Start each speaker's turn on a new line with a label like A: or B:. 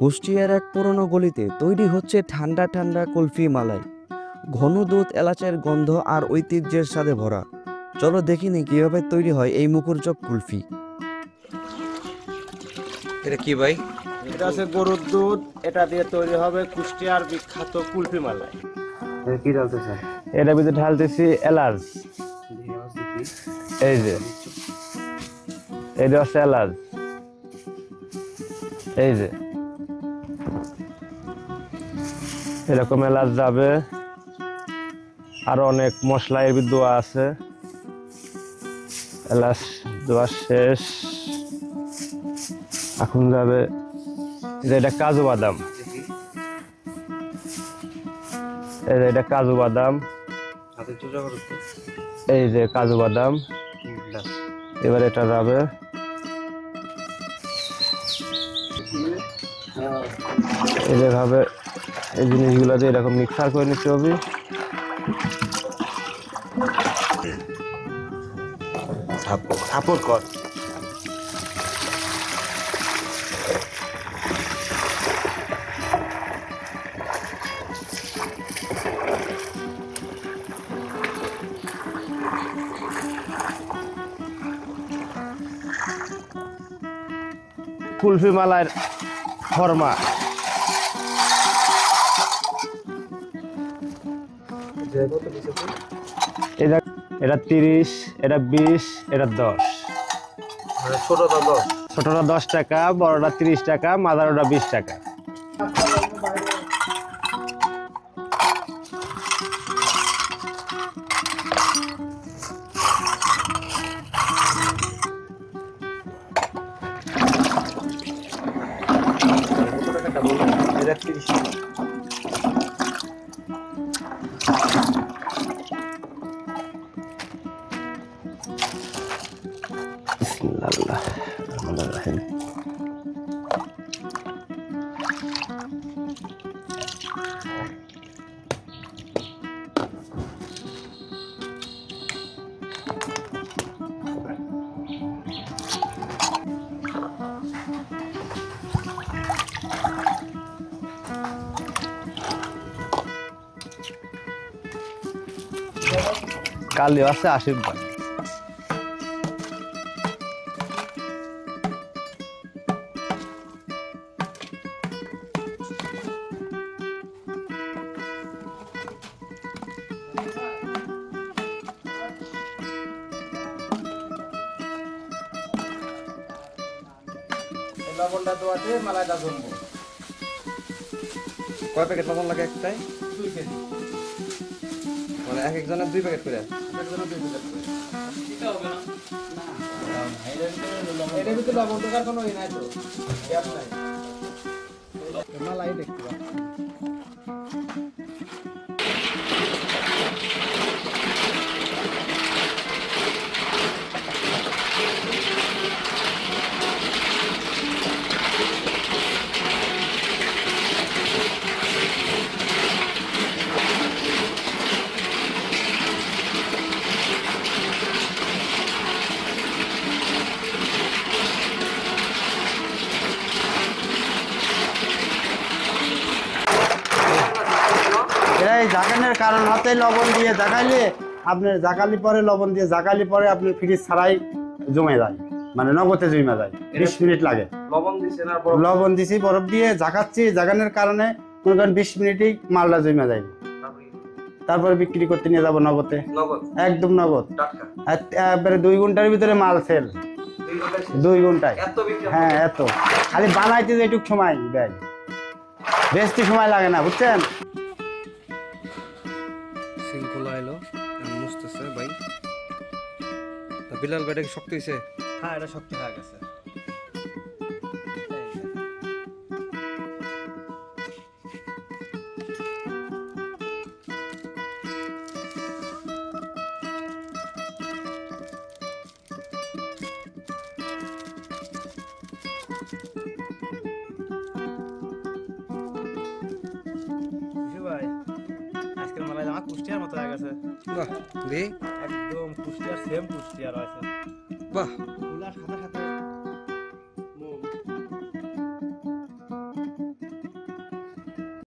A: কুষ্টিয়ার এক পুরনো গলিতে তৈরি হচ্ছে ঠান্ডা ঠান্ডা কুলফি মালাই। ঘন দুধ, এলাচের গন্ধ আর ঐতিহ্যের সাথে ভরা। চলো দেখিনি কিভাবে তৈরি হয় এই মুখরোচক কুলফি।
B: এটা কি ভাই?
C: এটা আছে গরুর দুধ, এটা দিয়ে তৈরি হবে কুষ্টিয়ার বিখ্যাত কুলফি মালাই।
B: কি ডালতেছেন?
C: এটার ভিতরে ঢালতেছি এলাচ। এই যে এটা হচ্ছে এলাচ, এই যে এরকম এলাচ যাবে, আরো অনেক মশলা এর ভিতরে দেওয়া আছে। এলাচ দেওয়া শেষ, এখন যাবে এটা কাজু বাদাম। এটা কাজু বাদাম, এই যে কাজু বাদাম। এবার এটা যাবে, এইভাবে এই জিনিসগুলো দিয়ে এরকম মিক্সার করে নিতে হবে।
B: সাপোর্ট কর।
C: কুলফি মালাইয়ের ফরমা। এটা 30, এটা 20, এটা 10। ছোটটা 10 টাকা, বড়টা 30 টাকা, মাঝারোটা 20 টাকা।
B: এটা 30 টাকা।
C: বিসমিল্লাহির-রহমানির-রহিম। কালি আছে আশীর্বাদ।
B: লবণটা দেওয়াতে মালাইটা জমবো। কয় প্যাকেট লবণ লাগে একটাই? 2 কেজি। মানে এক একজনের 2 প্যাকেট করে? একজনের 2 প্যাকেট করে। এটা হবে না? না। এটার ভিতরে লবণ দেওয়ার কোনো ই নাই তো? গ্যাপ নাই। মালাই দেখতে পাচ্ছি।
D: এই জাগানোর কারণ হতে লবণ দিয়ে জাগাইলে আপনার জাগালি পরে লবণ দিয়ে জাগালি পরে আপনার ফ্রিজ ছাড়াই জমে যায়, মানে নগদে জমে যায়। 20 মিনিট লাগে। লবণ দিছি, বরফ দিয়ে জাগাচ্ছি, জাগানোর কারণে মনে করেন 20 মিনিটেই মালটা জমে যায়। তারপরে বিক্রি করতে নিয়ে যাবো নগদে, একদম নগদ। একবারে 2 ঘন্টার ভিতরে মাল সেল। 2 ঘন্টায়। হ্যাঁ, এত খালি বানাইতে যেটুক সময় দেয়, বেশি সময় লাগে না, বুঝছেন?
B: শৃঙ্খলা এলো, মুছতেছে ভাই। তা বিলাল ভাইটা কি শক্ত হয়েছে?
C: হ্যাঁ, এটা শক্ত হয়ে গেছে। ভাই আজকের মালাই আমার কুষ্টিয়ার মতো হয়ে গেছে।
B: বাহ, দি
C: একদম কুষ্টিয়ার, সেম কুষ্টিয়ার আছে।
B: বাহ,
C: খোলার সাথে সাথে